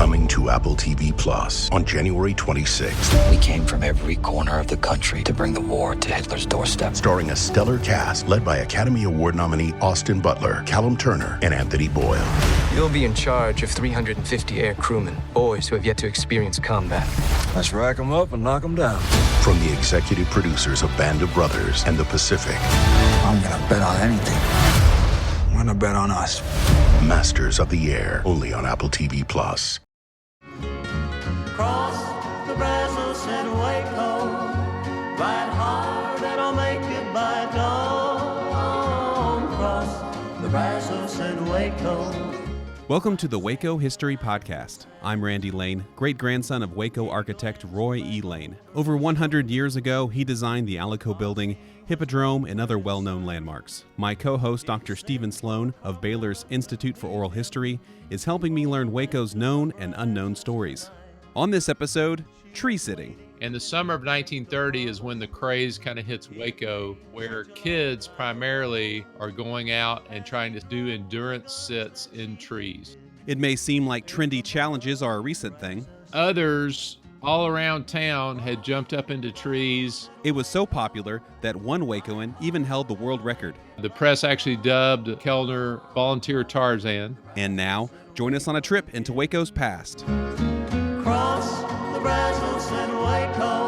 Coming to Apple TV Plus on January 26th. We came from every corner of the country to bring the war to Hitler's doorstep. Starring a stellar cast led by Academy Award nominee Austin Butler, Callum Turner, and Anthony Boyle. You'll be in charge of 350 air crewmen, boys who have yet to experience combat. Let's rack them up and knock them down. From the executive producers of Band of Brothers and The Pacific. I'm gonna bet on anything. I'm gonna bet on us. Masters of the Air, only on Apple TV Plus. Cross the Brazos and Waco, ride hard and I'll make it by dawn. Cross the Brazos and Waco. Welcome to the Waco History Podcast. I'm Randy Lane, great-grandson of Waco architect Roy E. Lane. Over 100 years ago, he designed the Alico Building, Hippodrome, and other well-known landmarks. My co-host, Dr. Stephen Sloan of Baylor's Institute for Oral History, is helping me learn Waco's known and unknown stories. On this episode, tree sitting. And the summer of 1930 is when the craze kind of hits Waco, where kids primarily are going out and trying to do endurance sits in trees. It may seem like trendy challenges are a recent thing. Others all around town had jumped up into trees. It was so popular that one Wacoan even held the world record. The press actually dubbed Kellner Volunteer Tarzan. And now, join us on a trip into Waco's past. Cross the Brazos and Waco,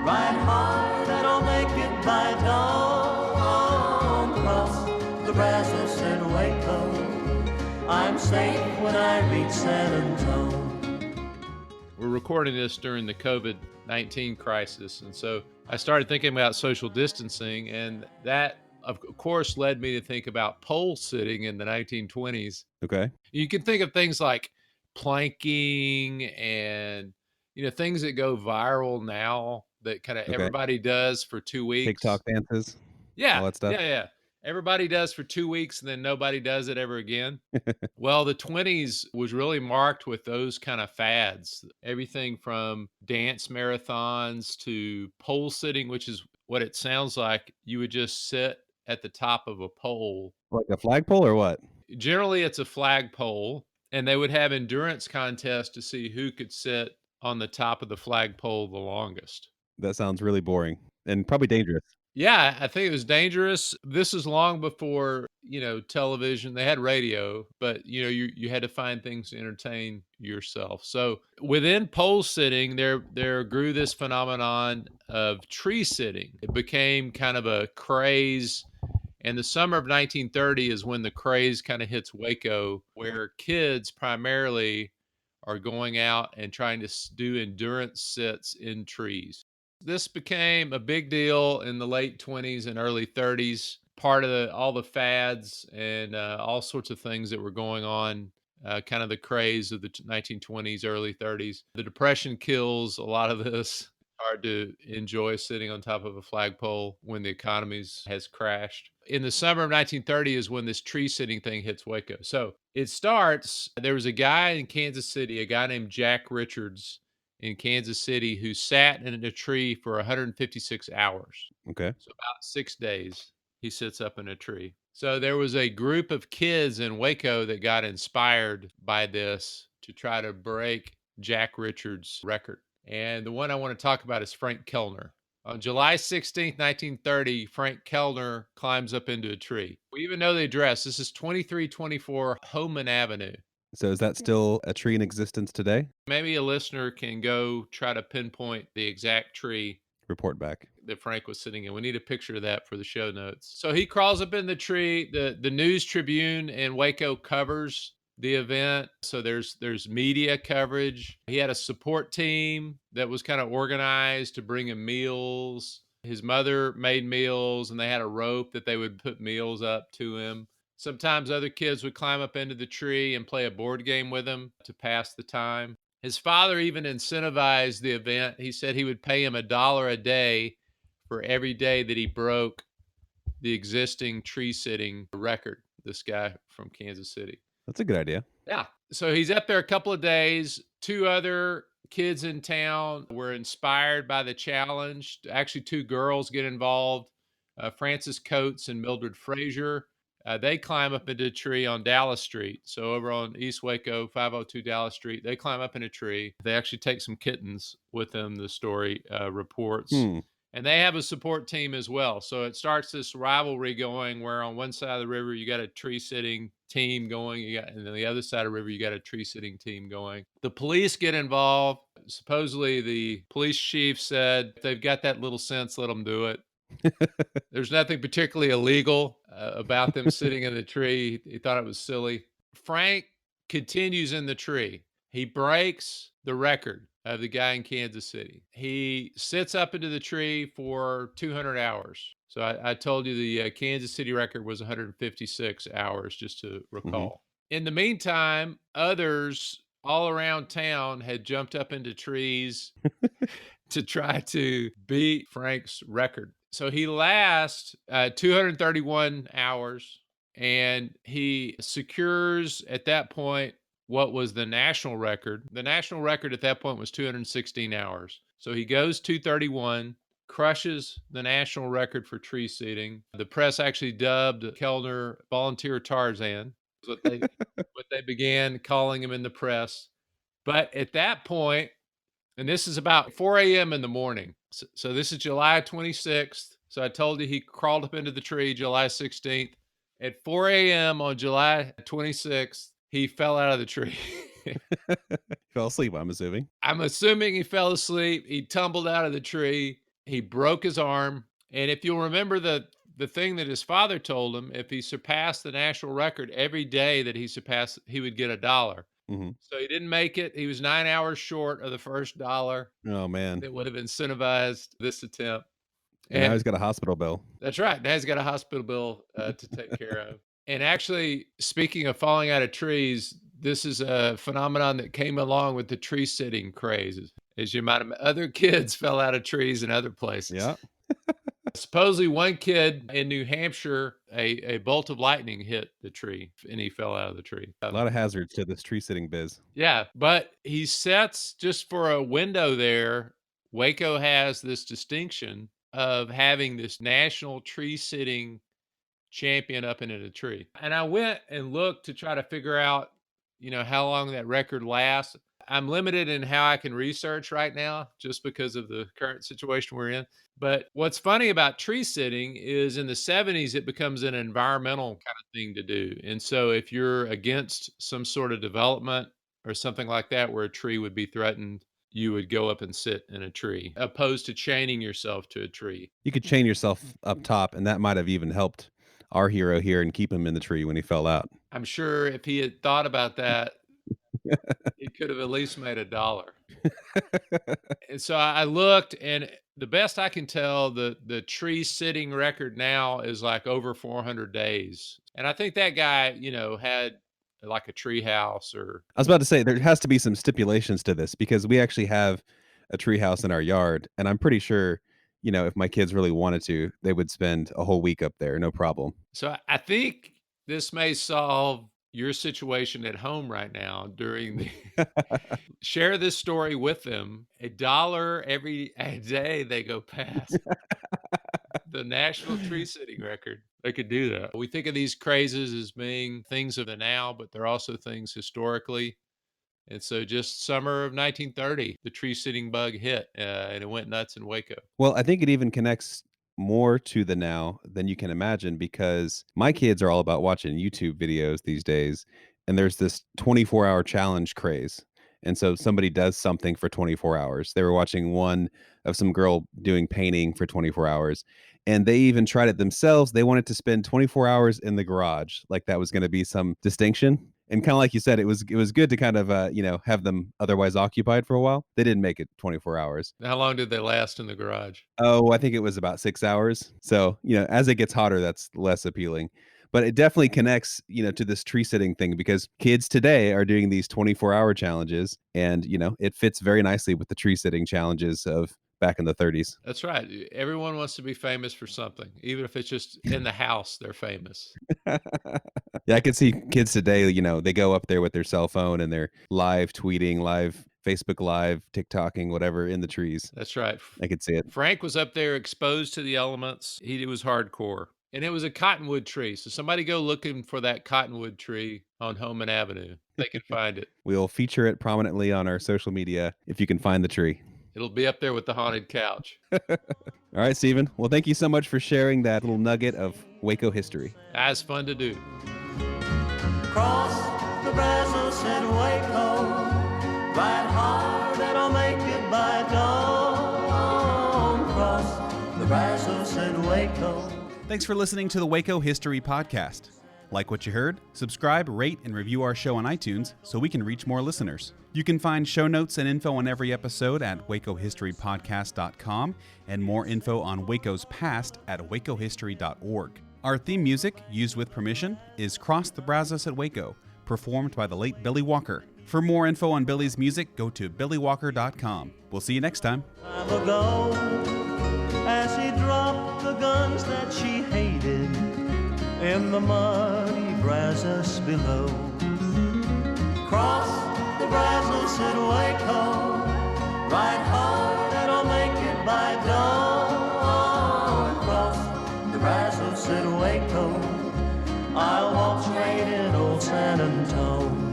ride hard and I'll make it by dawn. Cross the Brazos and Waco, I'm safe when I reach San Antonio. We're recording this during the COVID-19 crisis, and so I started thinking about social distancing, and that, of course, led me to think about pole sitting in the 1920s. Okay. You can think of things like planking and, things that go viral now that kind of everybody does for 2 weeks. TikTok dances. Yeah. All that stuff. Yeah. Everybody does for 2 weeks and then nobody does it ever again. Well, the 20s was really marked with those kind of fads. Everything from dance marathons to pole sitting, which is what it sounds like. You would just sit at the top of a pole. Like a flagpole or what? Generally, it's a flagpole, and they would have endurance contests to see who could sit on the top of the flagpole the longest. That sounds really boring and probably dangerous. Yeah, I think it was dangerous. This is long before, television. They had radio, but, you had to find things to entertain yourself. So within pole sitting, there grew this phenomenon of tree sitting. It became kind of a craze. And the summer of 1930 is when the craze kind of hits Waco, where kids primarily are going out and trying to do endurance sits in trees. This became a big deal in the late 20s and early 30s, part of all the fads and all sorts of things that were going on, kind of the craze of the 1920s, early 30s. The Depression kills a lot of this. Hard to enjoy sitting on top of a flagpole when the economy has crashed. In the summer of 1930 is when this tree sitting thing hits Waco. So it starts, there was a guy in Kansas City, a guy named Jack Richards in Kansas City, who sat in a tree for 156 hours. Okay. So about 6 days, he sits up in a tree. So there was a group of kids in Waco that got inspired by this to try to break Jack Richards' record. And the one I want to talk about is Frank Kellner. On July 16th, 1930, Frank Kellner climbs up into a tree. We even know the address. This is 2324 Homan Avenue. So is that still a tree in existence today? Maybe a listener can go try to pinpoint the exact tree. Report back. That Frank was sitting in. We need a picture of that for the show notes. So he crawls up in the tree. The News-Tribune in Waco covers the event. So there's media coverage. He had a support team that was kind of organized to bring him meals. His mother made meals, and they had a rope that they would put meals up to him. Sometimes other kids would climb up into the tree and play a board game with him to pass the time. His father even incentivized the event. He said he would pay him $1 a day for every day that he broke the existing tree sitting record, this guy from Kansas City. That's a good idea. Yeah. So he's up there a couple of days. 2 other kids in town were inspired by the challenge. Actually, 2 girls get involved, Frances Coates and Mildred Frazier. They climb up into a tree on Dallas Street. So over on East Waco, 502 Dallas Street, they climb up in a tree. They actually take some kittens with them, the story reports. And they have a support team as well. So it starts this rivalry going where on one side of the river, you got a tree sitting team going, and on the other side of the river, you got a tree sitting team going. The police get involved. Supposedly, the police chief said, if they've got that little sense, let them do it. There's nothing particularly illegal about them sitting in the tree. He thought it was silly. Frank continues in the tree. He breaks the record of the guy in Kansas City. He sits up into the tree for 200 hours. So I told you the Kansas City record was 156 hours, just to recall. In the meantime, others all around town had jumped up into trees to try to beat Frank's record. So he lasts 231 hours, and he secures at that point what was the national record. The national record at that point was 216 hours. So he goes 231, crushes the national record for tree seating. The press actually dubbed Kellner Volunteer Tarzan, what they began calling him in the press. But at that point, and this is about 4 a.m. in the morning. So this is July 26th. So I told you he crawled up into the tree July 16th. At 4 a.m. on July 26th, he fell out of the tree. Fell asleep, I'm assuming. I'm assuming he fell asleep. He tumbled out of the tree. He broke his arm. And if you'll remember the thing that his father told him, if he surpassed the national record every day that he surpassed, he would get $1. So he didn't make it. He was 9 hours short of the first $1. Oh, man. That would have incentivized this attempt. And now he's got a hospital bill. That's right. Now he's got a hospital bill to take care of. And actually, speaking of falling out of trees, this is a phenomenon that came along with the tree sitting craze. As you might imagine, other kids fell out of trees in other places. Yeah. Supposedly one kid in New Hampshire, a bolt of lightning hit the tree and he fell out of the tree. A lot of hazards to this tree sitting biz. Yeah, but he sets, just for a window there, Waco has this distinction of having this national tree sitting champion up in a tree. And I went and looked to try to figure out, how long that record lasts. I'm limited in how I can research right now just because of the current situation we're in. But what's funny about tree sitting is in the 70s, it becomes an environmental kind of thing to do. And so if you're against some sort of development or something like that where a tree would be threatened, you would go up and sit in a tree, opposed to chaining yourself to a tree. You could chain yourself up top, and that might have even helped our hero here and keep him in the tree when he fell out. I'm sure if he had thought about that, he could have at least made $1. And so I looked, and the best I can tell, the tree sitting record now is like over 400 days. And I think that guy, had like a tree house or... I was about to say, there has to be some stipulations to this because we actually have a tree house in our yard. And I'm pretty sure, if my kids really wanted to, they would spend a whole week up there. No problem. So I think this may solve your situation at home right now during the... Share this story with them. $1 every day they go past the national tree sitting record. They could do that. We think of these crazes as being things of the now, but they're also things historically. And so just summer of 1930, the tree sitting bug hit and it went nuts in Waco. Well, I think it even connects more to the now than you can imagine because my kids are all about watching YouTube videos these days. And there's this 24-hour challenge craze. And so somebody does something for 24 hours. They were watching one of some girl doing painting for 24 hours. And they even tried it themselves. They wanted to spend 24 hours in the garage. Like that was going to be some distinction. And kind of like you said, it was good to kind of, have them otherwise occupied for a while. They didn't make it 24 hours. How long did they last in the garage? Oh, I think it was about 6 hours. So, as it gets hotter, that's less appealing. But it definitely connects, to this tree sitting thing because kids today are doing these 24-hour challenges. And, it fits very nicely with the tree sitting challenges of back in the 30s. That's right. Everyone wants to be famous for something. Even if it's just in the house, they're famous. Yeah, I can see kids today, they go up there with their cell phone and they're live tweeting, live Facebook Live, TikToking, whatever, in the trees. That's right. I could see it. Frank was up there exposed to the elements. He was hardcore. And it was a cottonwood tree. So somebody go looking for that cottonwood tree on Homan Avenue. They can find it. We'll feature it prominently on our social media if you can find the tree. It'll be up there with the haunted couch. All right, Stephen. Well, thank you so much for sharing that little nugget of Waco history. That's fun to do. Cross the Brazos and Waco, ride hard and I'll make it by dawn. Cross the Brazos and Waco. Thanks for listening to the Waco History Podcast. Like what you heard? Subscribe, rate, and review our show on iTunes so we can reach more listeners. You can find show notes and info on every episode at wacohistorypodcast.com and more info on Waco's past at wacohistory.org. Our theme music, used with permission, is Cross the Brazos at Waco, performed by the late Billy Walker. For more info on Billy's music, go to billywalker.com. We'll see you next time. Time ago, as he dropped the guns that she hated in the muddy Brazos below. Cross the Brazos and Waco, ride hard and I'll make it by dawn. Cross the Brazos and Waco, I'll walk straight in old San Antone.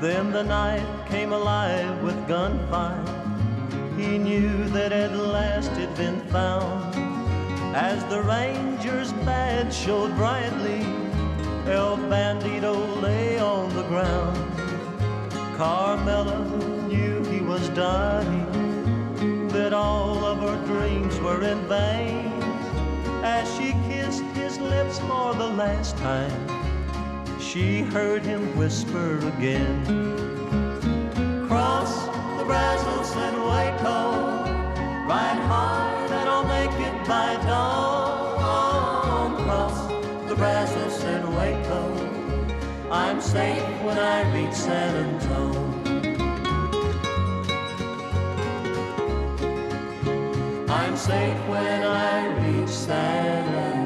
Then the night came alive with gunfire. He knew that at last it'd been found. As the ranger's badge showed brightly, El Bandito lay on the ground. Carmela knew he was dying, that all of her dreams were in vain. As she kissed his lips for the last time, she heard him whisper again. Cross the Brazos and Waco, ride hard and I'll make it by dawn. Cross the Brazos and Waco, I'm safe when I reach San Antone. I'm safe when I reach San Antone.